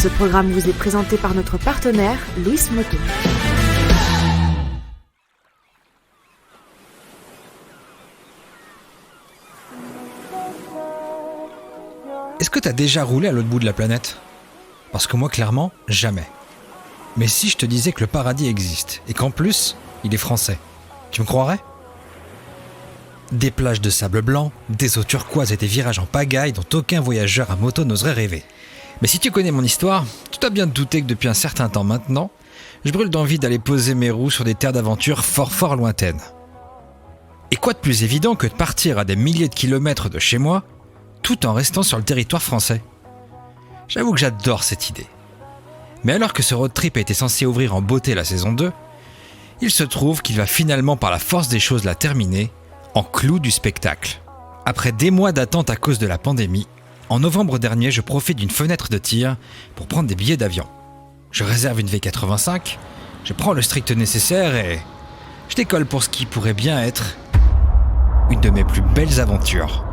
Ce programme vous est présenté par notre partenaire, Louis Moto. Est-ce que t'as déjà roulé à l'autre bout de la planète ? Parce que moi, clairement, jamais. Mais si je te disais que le paradis existe, et qu'en plus, il est français, tu me croirais ? Des plages de sable blanc, des eaux turquoises et des virages en pagaille dont aucun voyageur à moto n'oserait rêver. Mais si tu connais mon histoire, tu t'as bien douté que depuis un certain temps maintenant, je brûle d'envie d'aller poser mes roues sur des terres d'aventure fort lointaines. Et quoi de plus évident que de partir à des milliers de kilomètres de chez moi, tout en restant sur le territoire français ? J'avoue que j'adore cette idée. Mais alors que ce road trip était censé ouvrir en beauté la saison 2, il se trouve qu'il va finalement par la force des choses la terminer en clou du spectacle. Après des mois d'attente à cause de la pandémie, en novembre dernier, je profite d'une fenêtre de tir pour prendre des billets d'avion. Je réserve une V85, je prends le strict nécessaire et je décolle pour ce qui pourrait bien être une de mes plus belles aventures.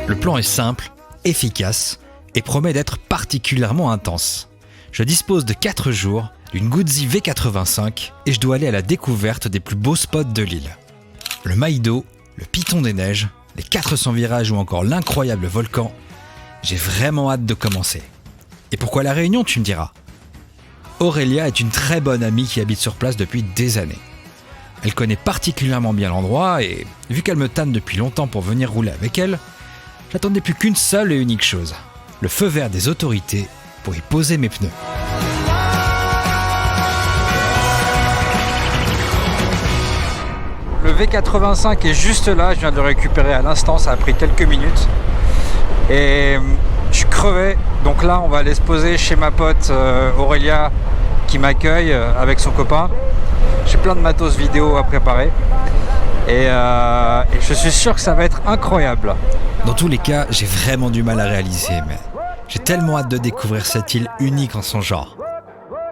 Le plan est simple, efficace et promet d'être particulièrement intense. Je dispose de 4 jours, d'une Guzzi V85 et je dois aller à la découverte des plus beaux spots de l'île. Le Maïdo, le Piton des Neiges, les 400 virages ou encore l'incroyable volcan. J'ai vraiment hâte de commencer. Et pourquoi la Réunion, tu me diras ? Aurélia est une très bonne amie qui habite sur place depuis des années. Elle connaît particulièrement bien l'endroit et, vu qu'elle me tanne depuis longtemps pour venir rouler avec elle, j'attendais plus qu'une seule et unique chose, le feu vert des autorités pour y poser mes pneus. Le V85 est juste là, je viens de le récupérer à l'instant, ça a pris quelques minutes. Et je suis crevé, donc là on va aller se poser chez ma pote Aurélia qui m'accueille avec son copain. J'ai plein de matos vidéo à préparer et je suis sûr que ça va être incroyable. Dans tous les cas, j'ai vraiment du mal à réaliser, mais j'ai tellement hâte de découvrir cette île unique en son genre.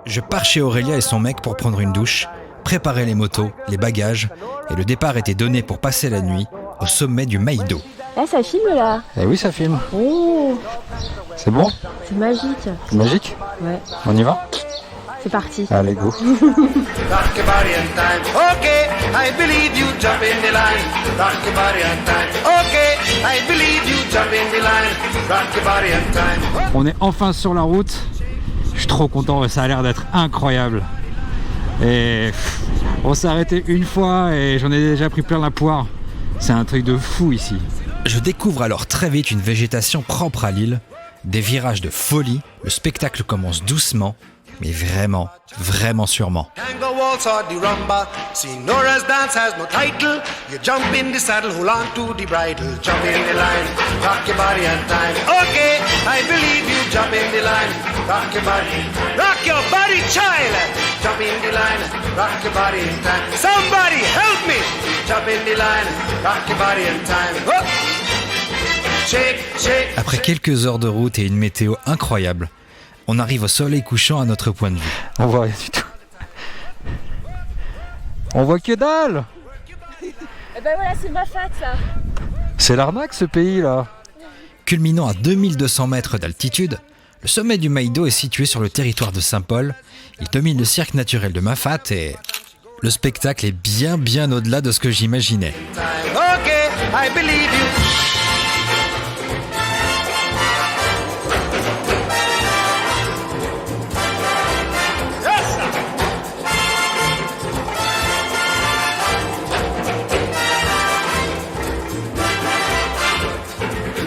Je pars chez Aurélia et son mec pour prendre une douche, préparer les motos, les bagages, et le départ était donné pour passer la nuit au sommet du Maïdo. Eh, ça filme là. Eh oui, ça filme. Oh, C'est bon ? c'est magique. C'est magique ? Ouais, On y va ? c'est parti. Allez, go. Rock your body and time. Okay, I believe you jump in the line. Rock your body and time. Okay, I believe you jump in the line. Rock your body and time. On est enfin sur la route. Je suis trop content, ça a l'air d'être incroyable. Et on s'est arrêté une fois et j'en ai déjà pris plein la poire. C'est un truc de fou ici. Je découvre alors très vite une végétation propre à l'île, des virages de folie, le spectacle commence doucement, mais vraiment sûrement. Tango waltz or the rumba. See Nora's dance has no title. You jump in the saddle, hold on to the bridle. Jump in the line, rock your body and time. Okay, I believe you jump in the line. Rock your body, child. Jump in the line, rock your body in time. Somebody help me. Jump in the line, rock your body in time. Oh. Shake, shake. Après quelques heures de route et une météo incroyable, on arrive au soleil couchant à notre point de vue. On voit rien du tout. On voit que dalle. Eh ben voilà, c'est ma fête ça. C'est l'arnaque ce pays là. Culminant à 2200 mètres d'altitude, le sommet du Maïdo est situé sur le territoire de Saint-Paul. Il domine le cirque naturel de Mafat et le spectacle est bien au-delà de ce que j'imaginais. Okay, I believe you.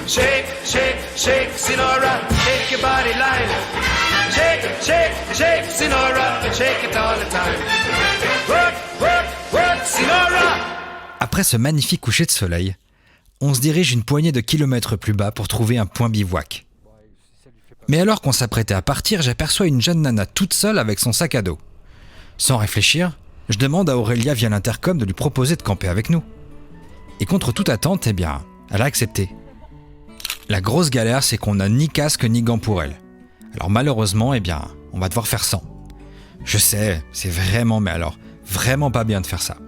Shake, shake, shake, Sinora, shake your body line. Shake, shake, shake, Sinora, shake it all the time. Work, work, work, Sinora. Après ce magnifique coucher de soleil, on se dirige une poignée de kilomètres plus bas pour trouver un point bivouac. Mais alors qu'on s'apprêtait à partir, j'aperçois une jeune nana toute seule avec son sac à dos. Sans réfléchir, je demande à Aurélia via l'intercom de lui proposer de camper avec nous. Et contre toute attente, elle a accepté. La grosse galère, c'est qu'on n'a ni casque ni gants pour elle. Alors malheureusement, on va devoir faire sans. Je sais, c'est vraiment, mais alors, vraiment pas bien de faire ça.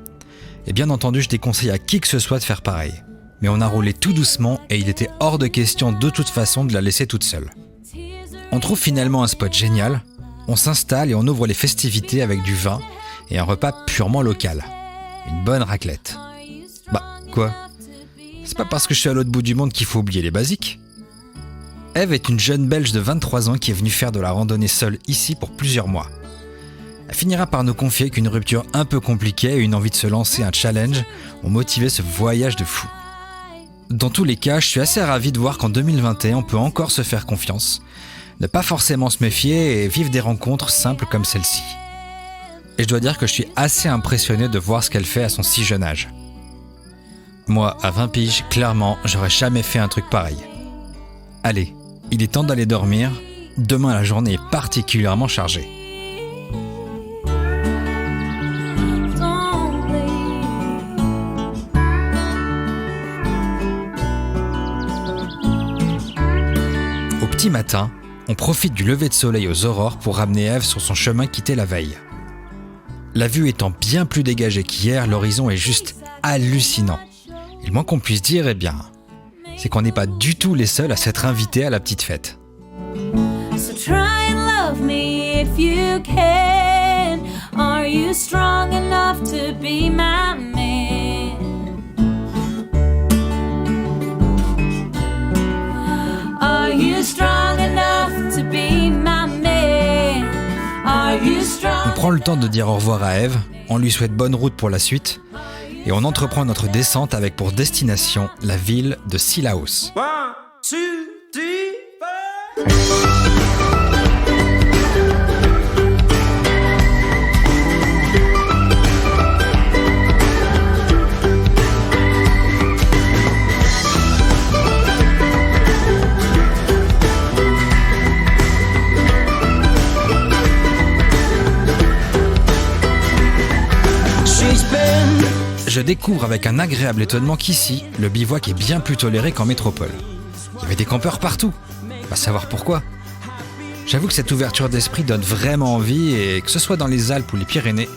Et bien entendu, je déconseille à qui que ce soit de faire pareil. Mais on a roulé tout doucement et il était hors de question de toute façon de la laisser toute seule. On trouve finalement un spot génial, on s'installe et on ouvre les festivités avec du vin et un repas purement local. Une bonne raclette. Bah, quoi ? C'est pas parce que je suis à l'autre bout du monde qu'il faut oublier les basiques. Eve est une jeune Belge de 23 ans qui est venue faire de la randonnée seule ici pour plusieurs mois. Elle finira par nous confier qu'une rupture un peu compliquée et une envie de se lancer un challenge ont motivé ce voyage de fou. Dans tous les cas, je suis assez ravi de voir qu'en 2021, on peut encore se faire confiance, ne pas forcément se méfier et vivre des rencontres simples comme celle-ci. Et je dois dire que je suis assez impressionné de voir ce qu'elle fait à son si jeune âge. Moi, à 20 piges, clairement, j'aurais jamais fait un truc pareil. Allez, il est temps d'aller dormir. Demain, la journée est particulièrement chargée. Au petit matin, on profite du lever de soleil aux aurores pour ramener Eve sur son chemin quitté la veille. La vue étant bien plus dégagée qu'hier, l'horizon est juste hallucinant. Et le moins qu'on puisse dire, c'est qu'on n'est pas du tout les seuls à s'être invités à la petite fête. So try and love me if you can. Are you strong enough to be my man? Are you strong enough to be my man? Are you strong? On prend le temps de dire au revoir à Eve, on lui souhaite bonne route pour la suite, et on entreprend notre descente avec pour destination la ville de Cilaos. 1, 2, 3, 4. Je découvre avec un agréable étonnement qu'ici, le bivouac est bien plus toléré qu'en métropole. Il y avait des campeurs partout, va savoir pourquoi. J'avoue que cette ouverture d'esprit donne vraiment envie et que ce soit dans les Alpes ou les Pyrénées,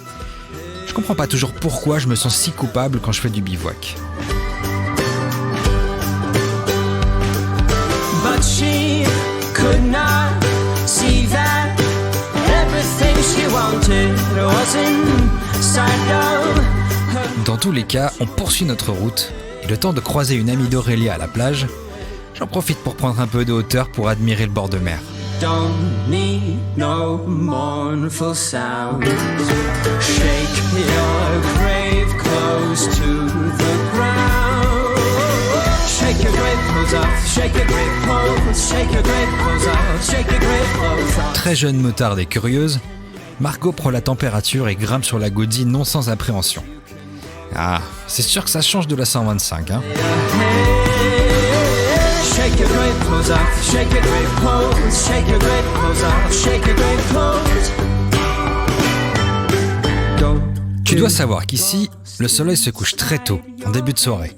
je comprends pas toujours pourquoi je me sens si coupable quand je fais du bivouac. But she could not see that everything she wanted was inside of her. Dans tous les cas, on poursuit notre route et le temps de croiser une amie d'Aurélia à la plage, j'en profite pour prendre un peu de hauteur pour admirer le bord de mer. Don't need no mournful sounds. Shake your grave close to the ground. Shake your grave clothes off. Shake your grave clothes. Shake your grave clothes off. Shake your grave clothes off. Très jeune moutarde et curieuse, Margot prend la température et grimpe sur la godille non sans appréhension. Ah, c'est sûr que ça change de la 125, hein. Shake your grave clothes off. Shake your grave clothes. Shake your grave clothes off. Shake your grave clothes. Tu dois savoir qu'ici, le soleil se couche très tôt, en début de soirée.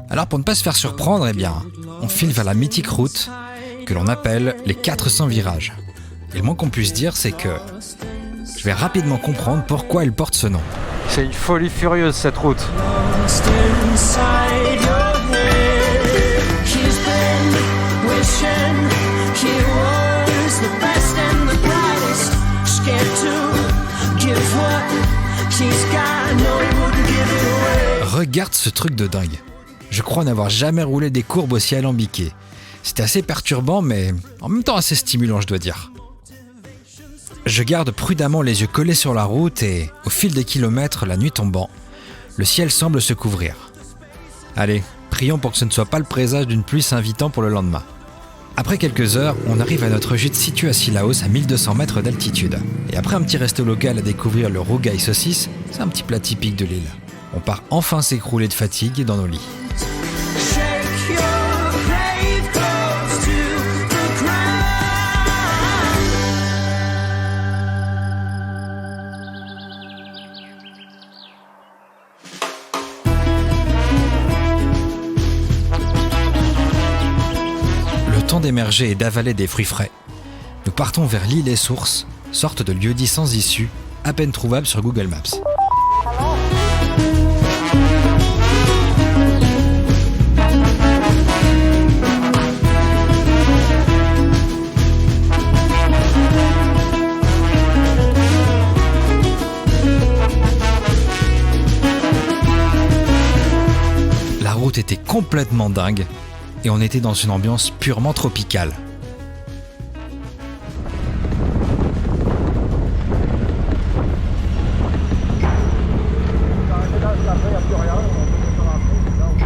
Alors pour ne pas se faire surprendre, on file vers la mythique route que l'on appelle les 400 virages. Et le moins qu'on puisse dire, c'est que je vais rapidement comprendre pourquoi elle porte ce nom. C'est une folie furieuse cette route. Lost inside your head. She's been wishing she was the best and the brightest. Scared to give what she's got. No, he wouldn't give it away. Regarde ce truc de dingue. Je crois n'avoir jamais roulé des courbes aussi alambiquées. C'était assez perturbant, mais en même temps assez stimulant, je dois dire. Je garde prudemment les yeux collés sur la route et, au fil des kilomètres, la nuit tombant, le ciel semble se couvrir. Allez, prions pour que ce ne soit pas le présage d'une pluie s'invitant pour le lendemain. Après quelques heures, on arrive à notre gîte situé à Cilaos à 1200 mètres d'altitude. Et après un petit resto local à découvrir le rougail saucisse, c'est un petit plat typique de l'île. On part enfin s'écrouler de fatigue dans nos lits. Shake your grave close to the ground. d'émerger et d'avaler des fruits frais, nous partons vers l'île et Sources, sorte de lieu-dit sans issue, à peine trouvable sur Google Maps. La route était complètement dingue et on était dans une ambiance purement tropicale.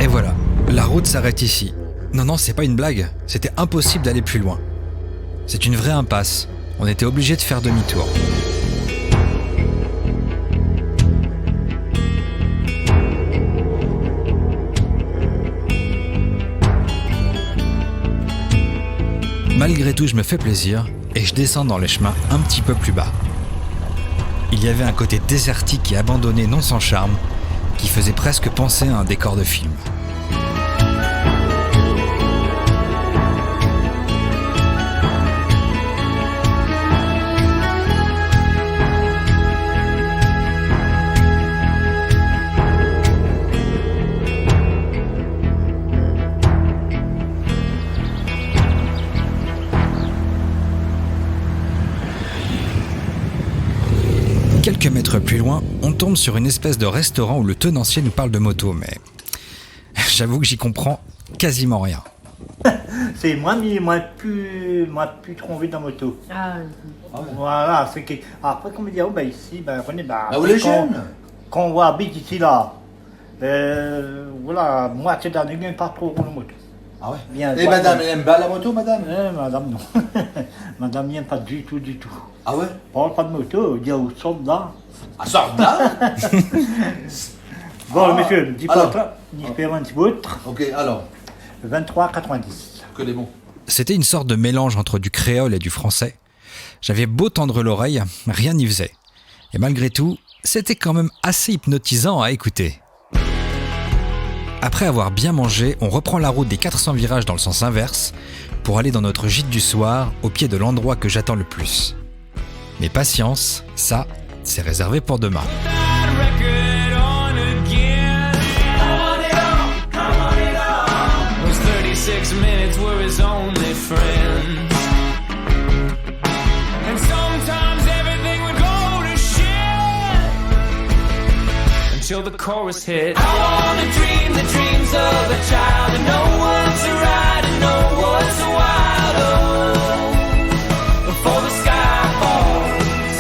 Et voilà, la route s'arrête ici. Non, c'est pas une blague, c'était impossible d'aller plus loin. C'est une vraie impasse, on était obligé de faire demi-tour. Malgré tout, je me fais plaisir et je descends dans les chemins un petit peu plus bas. Il y avait un côté désertique et abandonné non sans charme qui faisait presque penser à un décor de film. Quelques mètres plus loin, on tombe sur une espèce de restaurant où le tenancier nous parle de moto, mais j'avoue que j'y comprends quasiment rien. C'est moi plus trop envie de la moto. Ah, Voilà, c'est que après qu'on me dit ici, venez, vous les jeunes quand on habite ici là, voilà, moitié d'année, bien pas trop rouler moto. Ah ouais. Bien, Et madame, elle aime pas la moto, madame? Madame non. Madame n'aime pas du tout. Ah ouais? Parle pas de moto, dit aux soldats. Ah, soldat? Bon, monsieur, 10 alors. potes, 10 paiements, 10 poutres, Ok, alors, 23,90. que des bons. C'était une sorte de mélange entre du créole et du français. J'avais beau tendre l'oreille, rien n'y faisait. Et malgré tout, c'était quand même assez hypnotisant à écouter. Après avoir bien mangé, on reprend la route des 400 virages dans le sens inverse pour aller dans notre gîte du soir, au pied de l'endroit que j'attends le plus. Mais patience, ça, c'est réservé pour demain. Till the chorus hit. I wanna dream the dreams of a child and know what's right and know what's wild. Oh, before the sky falls.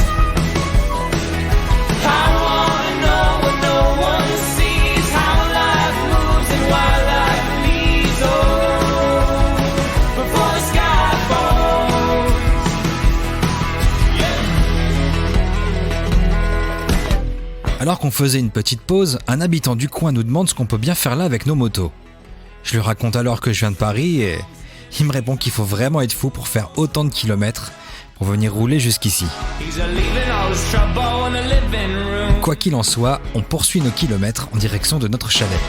I wanna know what no one sees, how life moves and why life leads. Oh, before the sky falls. Alors qu'on faisait une petite pause, un habitant du coin nous demande ce qu'on peut bien faire là avec nos motos. Je lui raconte alors que je viens de Paris et il me répond qu'il faut vraiment être fou pour faire autant de kilomètres pour venir rouler jusqu'ici. Quoi qu'il en soit, on poursuit nos kilomètres en direction de notre chalet.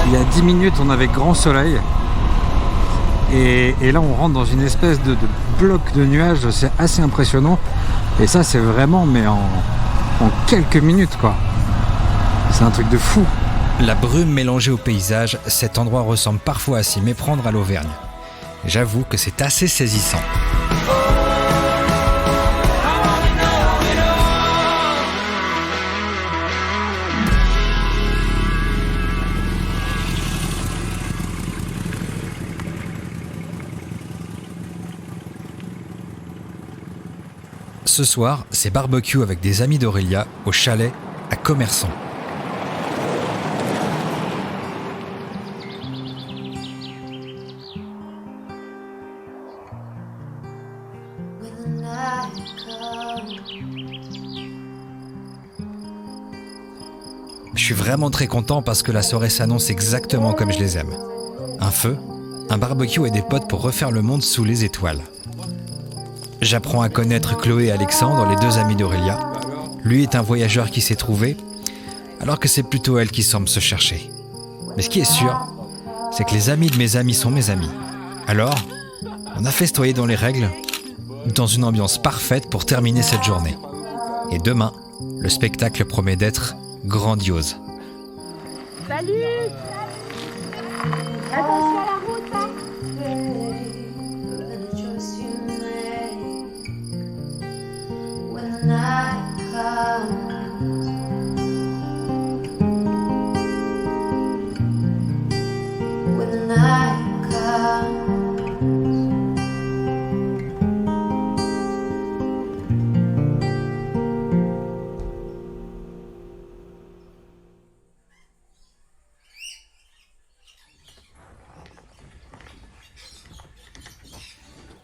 Il y a 10 minutes, on avait grand soleil. Et là, on rentre dans une espèce de bloc de nuages. C'est assez impressionnant. Et ça, c'est vraiment, mais en quelques minutes, quoi. C'est un truc de fou. La brume mélangée au paysage, cet endroit ressemble parfois à s'y méprendre à l'Auvergne. J'avoue que c'est assez saisissant. Ce soir, c'est barbecue avec des amis d'Aurélia au chalet à Commerçant. Je Je suis vraiment très content parce que la soirée s'annonce exactement comme je les aime. Un feu, un barbecue et des potes pour refaire le monde sous les étoiles. J'apprends à connaître Chloé et Alexandre, les 2 amis d'Aurélia. Lui est un voyageur qui s'est trouvé, alors que c'est plutôt elle qui semble se chercher. Mais ce qui est sûr, c'est que les amis de mes amis sont mes amis. Alors, on a festoyé dans les règles, dans une ambiance parfaite pour terminer cette journée. Et demain, le spectacle promet d'être grandiose. Salut! Attention à la route, hein.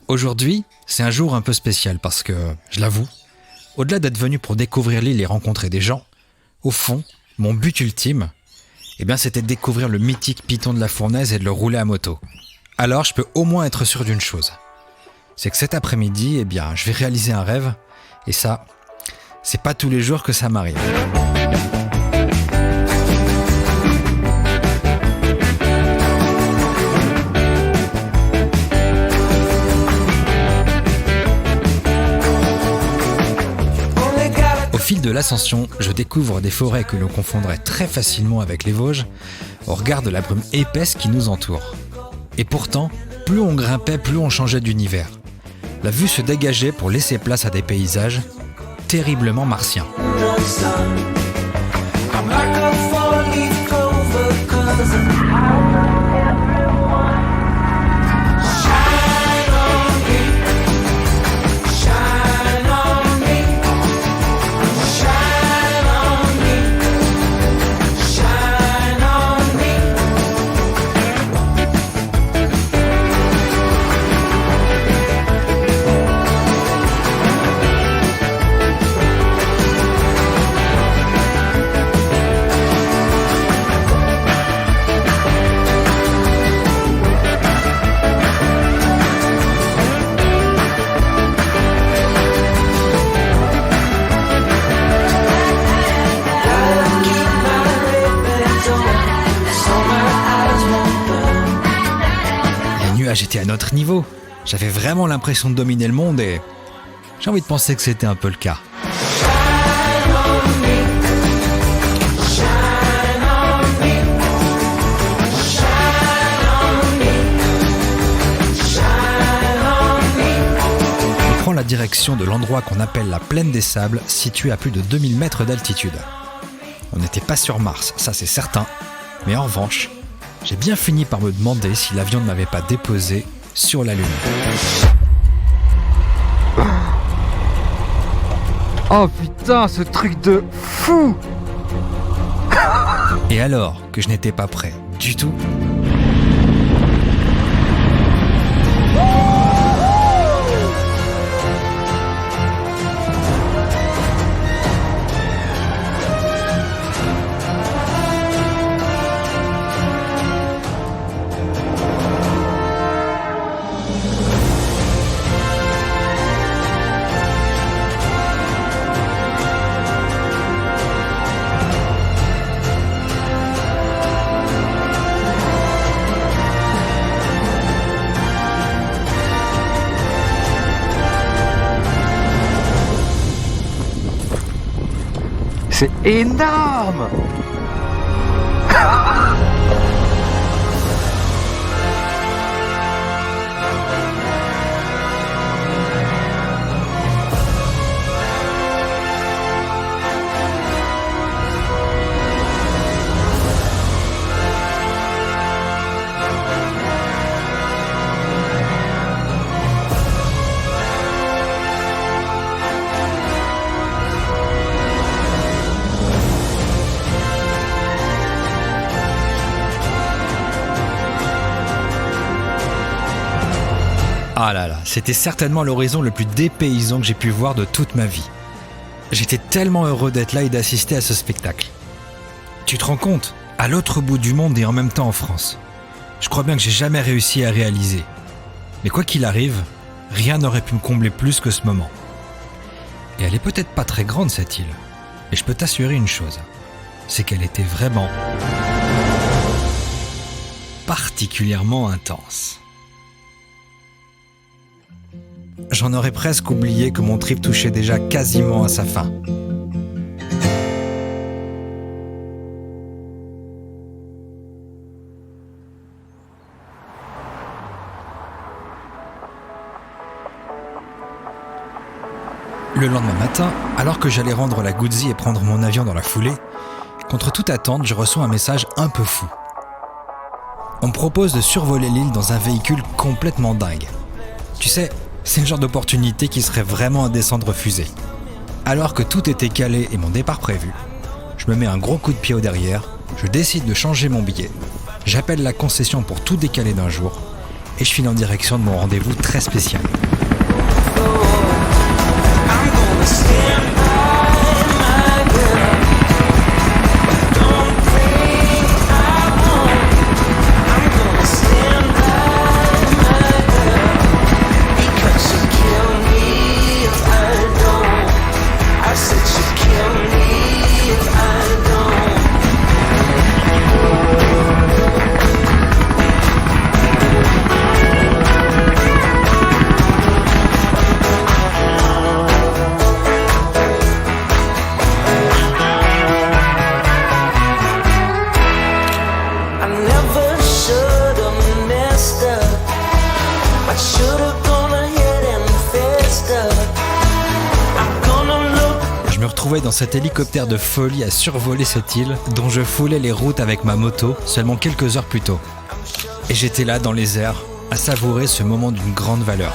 Aujourd'hui, c'est un jour un peu spécial parce que, je l'avoue, au-delà d'être venu pour découvrir l'île et rencontrer des gens, au fond, mon but ultime, c'était de découvrir le mythique Piton de la Fournaise et de le rouler à moto. Alors, je peux au moins être sûr d'une chose. C'est que cet après-midi, je vais réaliser un rêve, et ça, c'est pas tous les jours que ça m'arrive. Au fil de l'ascension, je découvre des forêts que l'on confondrait très facilement avec les Vosges au regard de la brume épaisse qui nous entoure. Et pourtant, plus on grimpait, plus on changeait d'univers. La vue se dégageait pour laisser place à des paysages terriblement martiens. J'étais à notre niveau. J'avais vraiment l'impression de dominer le monde et j'ai envie de penser que c'était un peu le cas. On prend la direction de l'endroit qu'on appelle la Plaine des Sables, située à plus de 2000 mètres d'altitude. On n'était pas sur Mars, ça c'est certain, mais en revanche, j'ai bien fini par me demander si l'avion ne m'avait pas déposé sur la Lune. Oh putain, ce truc de fou! Et alors que je n'étais pas prêt du tout, c'est énorme! Ah là là, c'était certainement l'horizon le plus dépaysant que j'ai pu voir de toute ma vie. J'étais tellement heureux d'être là et d'assister à ce spectacle. Tu te rends compte? À l'autre bout du monde et en même temps en France. Je crois bien que j'ai jamais réussi à réaliser. Mais quoi qu'il arrive, rien n'aurait pu me combler plus que ce moment. Et elle est peut-être pas très grande cette île, mais je peux t'assurer une chose, c'est qu'elle était vraiment particulièrement intense. J'en aurais presque oublié que mon trip touchait déjà quasiment à sa fin. Le lendemain matin, alors que j'allais rendre la Guzzi et prendre mon avion dans la foulée, contre toute attente, je reçois un message un peu fou. On me propose de survoler l'île dans un véhicule complètement dingue. Tu sais, c'est le genre d'opportunité qui serait vraiment indécent de refuser. Alors que tout était calé et mon départ prévu, je me mets un gros coup de pied au derrière, je décide de changer mon billet, j'appelle la concession pour tout décaler d'un jour, et je file en direction de mon rendez-vous très spécial. Je me retrouvais dans cet hélicoptère de folie à survoler cette île dont je foulais les routes avec ma moto seulement quelques heures plus tôt. Et j'étais là dans les airs à savourer ce moment d'une grande valeur.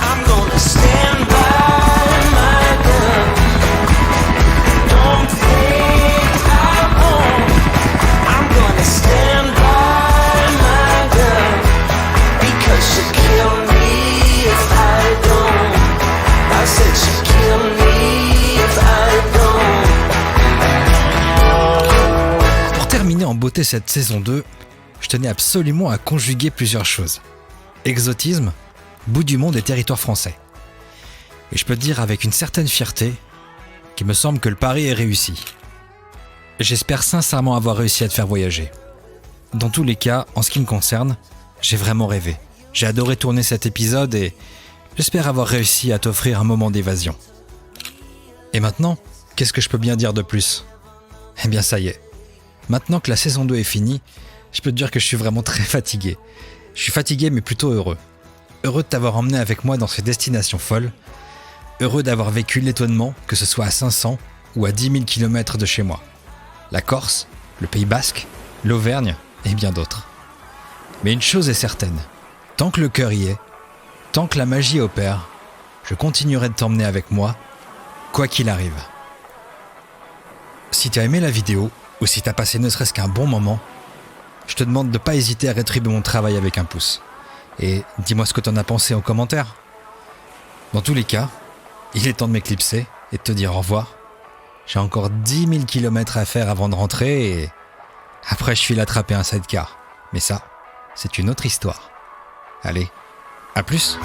En beauté cette saison 2, je tenais absolument à conjuguer plusieurs choses. Exotisme, bout du monde et territoire français. Et je peux te dire avec une certaine fierté qu'il me semble que le pari est réussi. J'espère sincèrement avoir réussi à te faire voyager. Dans tous les cas, en ce qui me concerne, j'ai vraiment rêvé. J'ai adoré tourner cet épisode et j'espère avoir réussi à t'offrir un moment d'évasion. Et maintenant, qu'est-ce que je peux bien dire de plus? Eh bien ça y est. Maintenant que la saison 2 est finie, je peux te dire que je suis vraiment très fatigué. Je suis fatigué mais plutôt heureux. Heureux de t'avoir emmené avec moi dans ces destinations folles. Heureux d'avoir vécu l'étonnement, que ce soit à 500 ou à 10 000 km de chez moi. La Corse, le Pays Basque, l'Auvergne et bien d'autres. Mais une chose est certaine, tant que le cœur y est, tant que la magie opère, je continuerai de t'emmener avec moi, quoi qu'il arrive. Si tu as aimé la vidéo, ou si t'as passé ne serait-ce qu'un bon moment, je te demande de ne pas hésiter à rétribuer mon travail avec un pouce. Et dis-moi ce que t'en as pensé en commentaire. Dans tous les cas, il est temps de m'éclipser et de te dire au revoir. J'ai encore 10 000 km à faire avant de rentrer et après je file attraper un sidecar. Mais ça, c'est une autre histoire. Allez, à plus!